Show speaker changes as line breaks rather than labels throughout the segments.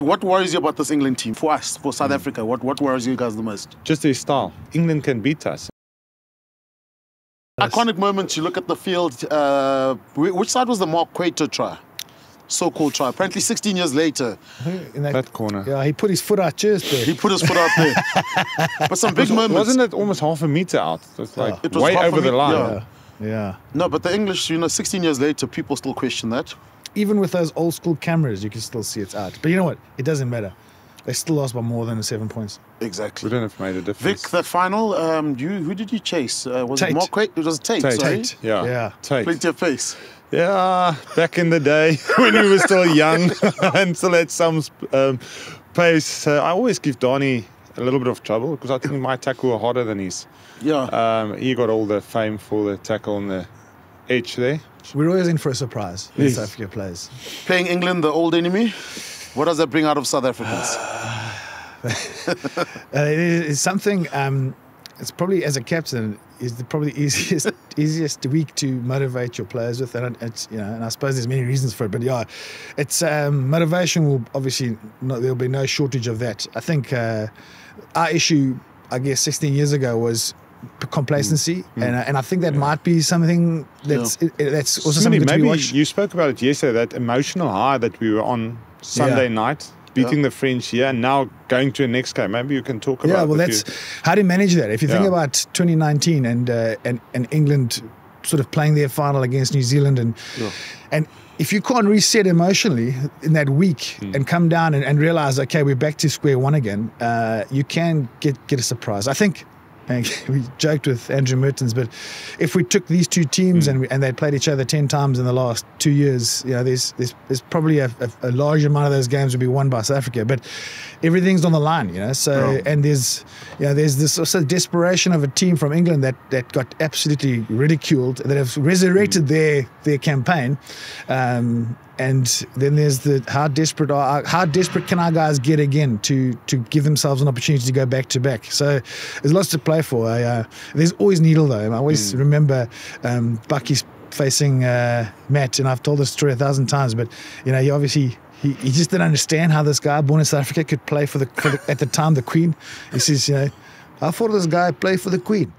What worries you about this England team? For us, for South Africa, what worries you guys the most?
Just their style. England can beat us.
Iconic moments, you look at the field. Which side was the Mark Quater try? So-called try. Apparently 16 years later.
In
That corner.
Yeah, he put his foot out just there.
He put his foot out there. But some big moments.
Wasn't it almost half a meter out? It was like
It was
way
half a
over the
meter,
line.
Yeah.
No, but the English, 16 years later, people still question that.
Even with those old school cameras, you can still see it's out. But you know what? It doesn't matter. They still lost by more than 7 points.
Exactly.
Wouldn't have made a difference.
Vic, that final, who did you chase? Was
Tate.
it Mark Quater? It was Tate, sorry.
Tate.
Yeah. Tate.
Plenty of pace.
Yeah, back in the day when we were still young and still had some pace. I always give Donnie a little bit of trouble because I think my tackle were harder than his.
Yeah.
He got all the fame for the tackle on the edge there.
We're always in for a surprise when South Africa plays.
Playing England, the old enemy, what does that bring out of South Africans?
It's something. It's probably, as a captain, is probably the easiest week to motivate your players with, and it's and I suppose there's many reasons for it, but yeah, it's motivation will obviously there'll be no shortage of that. I think our issue, I guess, 16 years ago was complacency, and I think that might be something that's also something to be watched.
You spoke about it yesterday, that emotional high that we were on Sunday night. Beating the French here and now going to a next game. Maybe you can talk about.
Yeah, well, that's how do you manage that? If you think about 2019 and England sort of playing their final against New Zealand, and if you can't reset emotionally in that week and come down and realize, okay, we're back to square one again, you can get a surprise. I think. We joked with Andrew Mertens, but if we took these two teams and they played each other 10 times in the last 2 years, there's probably a large amount of those games would be won by South Africa. But everything's on the line, So and there's this also desperation of a team from England that got absolutely ridiculed, that have resurrected their campaign. And then there's how desperate can our guys get again to give themselves an opportunity to go back to back. So there's lots to play for. There's always needle though. I always remember Bucky's facing Matt, and I've told this story 1,000 times. But he obviously he just didn't understand how this guy born in South Africa could play for the at the time the Queen. He says, I thought this guy played for the Queen.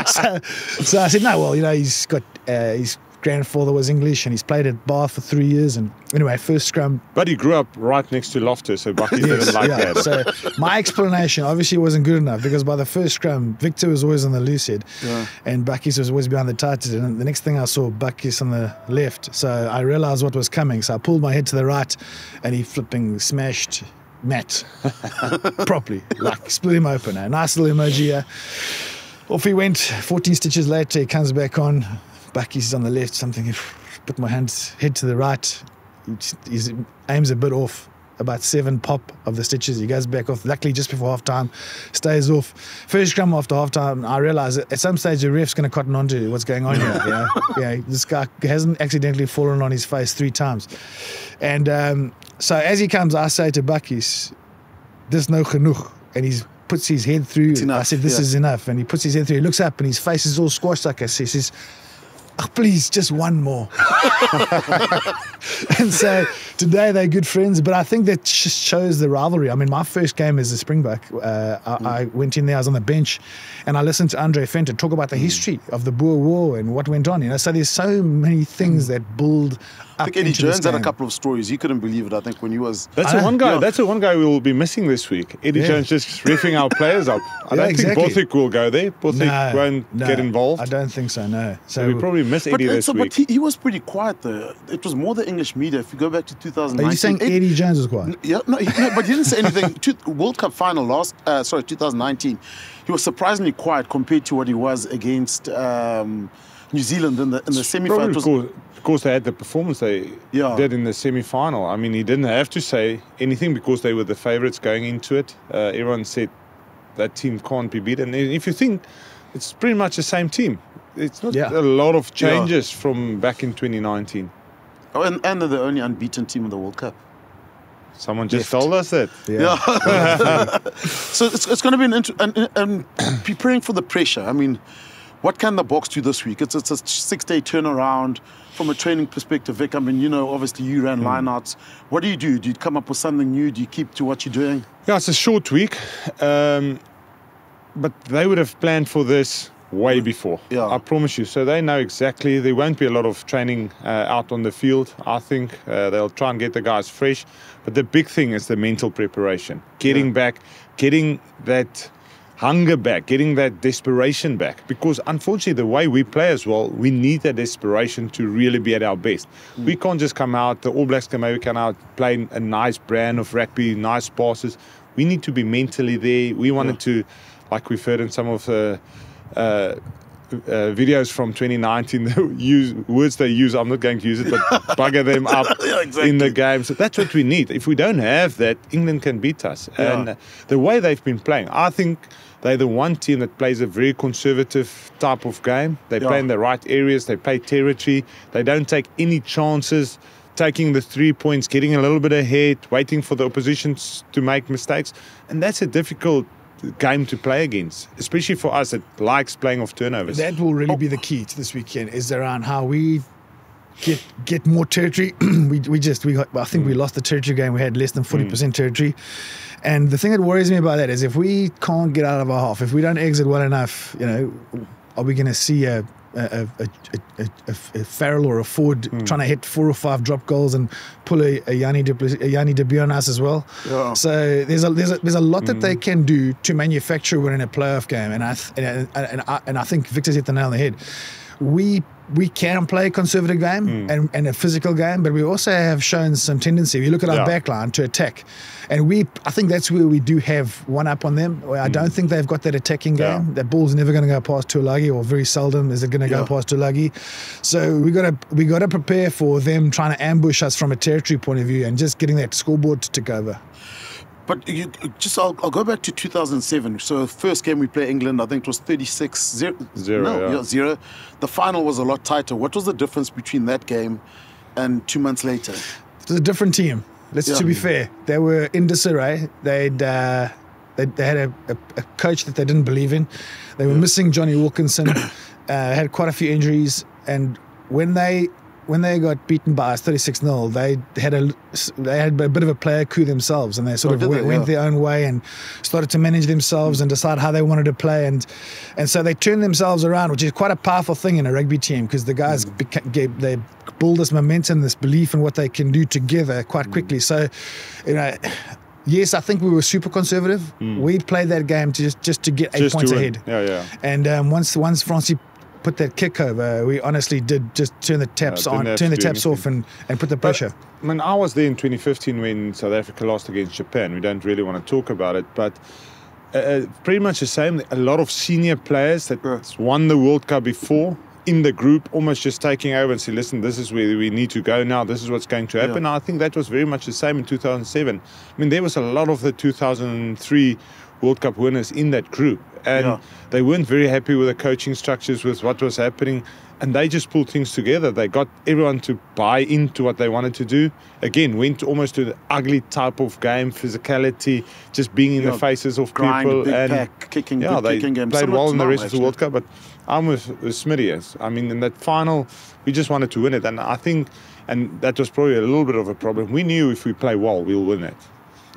So I said, no, well, he's got his grandfather was English and he's played at Bath for 3 years. And anyway, first scrum.
But he grew up right next to Loftus, so Bucky didn't like that.
So my explanation obviously wasn't good enough because by the first scrum, Victor was always on the loose head and Bucky's was always behind the tight head. And the next thing I saw, Bucky's on the left. So I realized what was coming. So I pulled my head to the right and he flipping smashed Matt properly, like split him open. A nice little emoji. Off he went. 14 stitches later, he comes back on. Bucky's on the left. Something. Put my head to the right. He aims a bit off. About 7 pop of the stitches. He goes back off. Luckily, just before half time, stays off. First scrum after half time, I realised that at some stage the ref's going to cotton on to what's going on here. This guy hasn't accidentally fallen on his face 3 times. And so as he comes, I say to Bucky's, "Dis nou genoeg," and he puts his head through. I said, "This is enough," and he puts his head through. He looks up and his face is all squashed like this. He says, "Oh, please, just one more." And so today they're good friends, but I think that just shows the rivalry. I mean, my first game as a Springbok, I went in there, I was on the bench, and I listened to Andre Venter talk about the history of the Boer War and what went on. So there's so many things that build up.
I think Eddie Jones had a couple of stories. He couldn't believe it, I think, when he was...
That's the one guy. That's the one guy we will be missing this week. Eddie Jones just riffing our players up. I don't think Bothik will go there. Bothik won't get involved.
I don't think so, no.
So we probably miss Eddie this week.
But he was pretty quiet though. It was more the English media. If you go back to 2019...
Are you saying Eddie Jones was quiet?
Yeah, no, but he didn't say anything. World Cup final 2019. He was surprisingly quiet compared to what he was against New Zealand in the semi-final.
Because they had the performance they did in the semi-final. I mean, he didn't have to say anything because they were the favourites going into it. Everyone said that team can't be beaten. And if you think, it's pretty much the same team. It's not a lot of changes from back in 2019.
Oh, and they're the only unbeaten team in the World Cup.
Someone just told us that.
So it's going to be preparing for the pressure. I mean, What can the Boks do this week? It's a 6-day turnaround from a training perspective, Vic. I mean, you know, obviously you ran lineouts. What do you do? Do you come up with something new? Do you keep to what you're doing?
Yeah, it's a short week, but they would have planned for this way before.
Yeah.
I promise you. So they know exactly. There won't be a lot of training out on the field. I think they'll try and get the guys fresh. But the big thing is the mental preparation. Getting back, getting that hunger back, getting that desperation back. Because unfortunately, the way we play as well, we need that desperation to really be at our best. We can't just come out, the All Blacks can maybe come out playing a nice brand of rugby, nice passes. We need to be mentally there. We wanted to, like we've heard in some of the videos from 2019, the words they use, I'm not going to use it, but bugger them up in the game. So that's what we need. If we don't have that, England can beat us. And the way they've been playing, I think they're the one team that plays a very conservative type of game. They play in the right areas. They play territory. They don't take any chances, taking the 3 points, getting a little bit ahead, waiting for the opposition to make mistakes. And that's a difficult game to play against, especially for us that likes playing off turnovers.
That will really be the key to this weekend, is around how we get more territory. I think we lost the territory game. We had less than 40% territory. And the thing that worries me about that is if we can't get out of our half, if we don't exit well enough, you know, are we going to see a Farrell or a Ford trying to hit 4 or 5 drop goals and pull a Yanni de Buis on us as well? Yeah. So there's a lot that they can do to manufacture a win in a playoff game, and I think Victor's hit the nail on the head. We can play a conservative game and a physical game, but we also have shown some tendency. If you look at our backline to attack, and I think that's where we do have one up on them. I don't think they've got that attacking game. That ball's never going to go past Tuilagi, or very seldom is it going to go past Tuilagi. So we got to prepare for them trying to ambush us from a territory point of view and just getting that scoreboard to take over.
But I'll go back to 2007. So first game we played England, I think it was 36-0. 0. The final was a lot tighter. What was the difference between that game and 2 months later?
It was a different team. To be fair, they were in disarray. They had a coach that they didn't believe in. They were missing Johnny Wilkinson. Had quite a few injuries, and when they got beaten by us 36-0, they had a bit of a player coup themselves, and they sort of went their own way and started to manage themselves and decide how they wanted to play, and so they turned themselves around, which is quite a powerful thing in a rugby team, because the guys they build this momentum, this belief in what they can do together quite quickly. So, you know, yes, I think we were super conservative. We played that game just to get 8 points ahead. And once Francie put that kick over, we honestly did just turn the taps off and put the pressure.
I mean, I was there in 2015 when South Africa lost against Japan. We don't really want to talk about it, but pretty much the same. A lot of senior players that won the World Cup before in the group, almost just taking over and say, listen, this is where we need to go now. This is what's going to happen. I think that was very much the same in 2007. I mean, there was a lot of the 2003 World Cup winners in that group. And they weren't very happy with the coaching structures, with what was happening. And they just pulled things together. They got everyone to buy into what they wanted to do. Again, went almost to the ugly type of game, physicality, just being in the faces of people.
Big
and
pack, kicking,
they
kicking game.
played well in the rest of the World Cup. But I'm with Smitty. I mean, in that final, we just wanted to win it. And I think, and that was probably a little bit of a problem. We knew if we play well, we'll win it.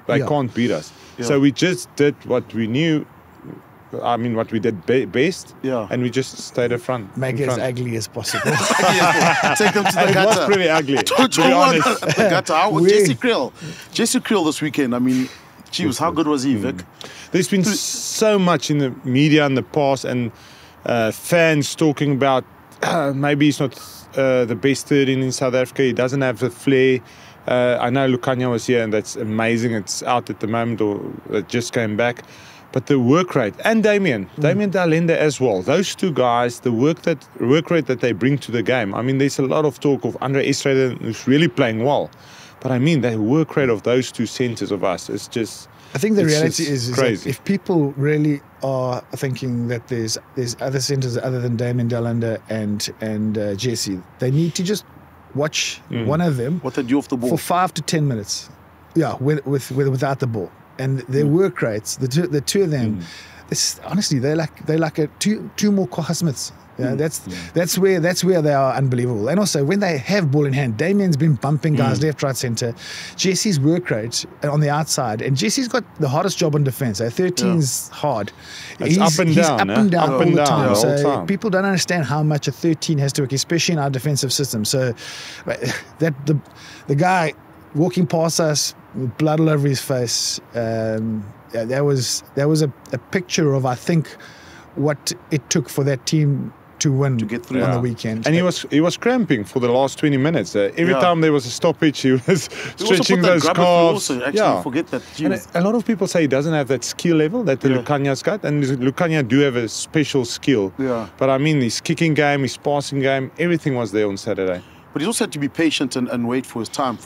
They can't beat us. So we just did what we knew. I mean, what we did best, and we just stayed up front.
Make it as ugly as possible.
Take them to the gutter.
It was pretty ugly, to be honest.
The gutter. Jesse Kriel this weekend, I mean, how good was he, Vic?
There's been so much in the media in the past, and fans talking about maybe he's not the best 13 in South Africa. He doesn't have the flair. I know Lukanya was here, and that's amazing. It's out at the moment, or it just came back. But the work rate, and Damian Dalende as well, those two guys, the work rate that they bring to the game. I mean, there's a lot of talk of Andre Estrada who's really playing well. But I mean, the work rate of those two centres of us is just
I think the reality is
crazy.
That if people really are thinking that there's other centres other than Damian Dalende and Jesse, they need to just watch one of them
what they do off the ball
for 5 to 10 minutes. Yeah, without the ball. and their work rates, the two of them, honestly, they're like two more Kocha Smiths. Yeah, that's where they are unbelievable. And also when they have ball in hand, Damien's been bumping guys left, right, centre. Jesse's work rate on the outside, and Jesse's got the hardest job on defence. 13's hard.
He's up and down
all the time. So people don't understand how much a 13 has to work, especially in our defensive system. So that the guy walking past us with blood all over his face, that was a picture of, I think, what it took for that team to win, to get through on the weekend.
And he was cramping for the last 20 minutes. Every time there was a stoppage, he was stretching those calves.
Forget that.
And a lot of people say he doesn't have that skill level that the Lukhanya's got, and Lukhanya do have a special skill.
Yeah.
But I mean, his kicking game, his passing game, everything was there on Saturday.
But he also had to be patient and wait for his time.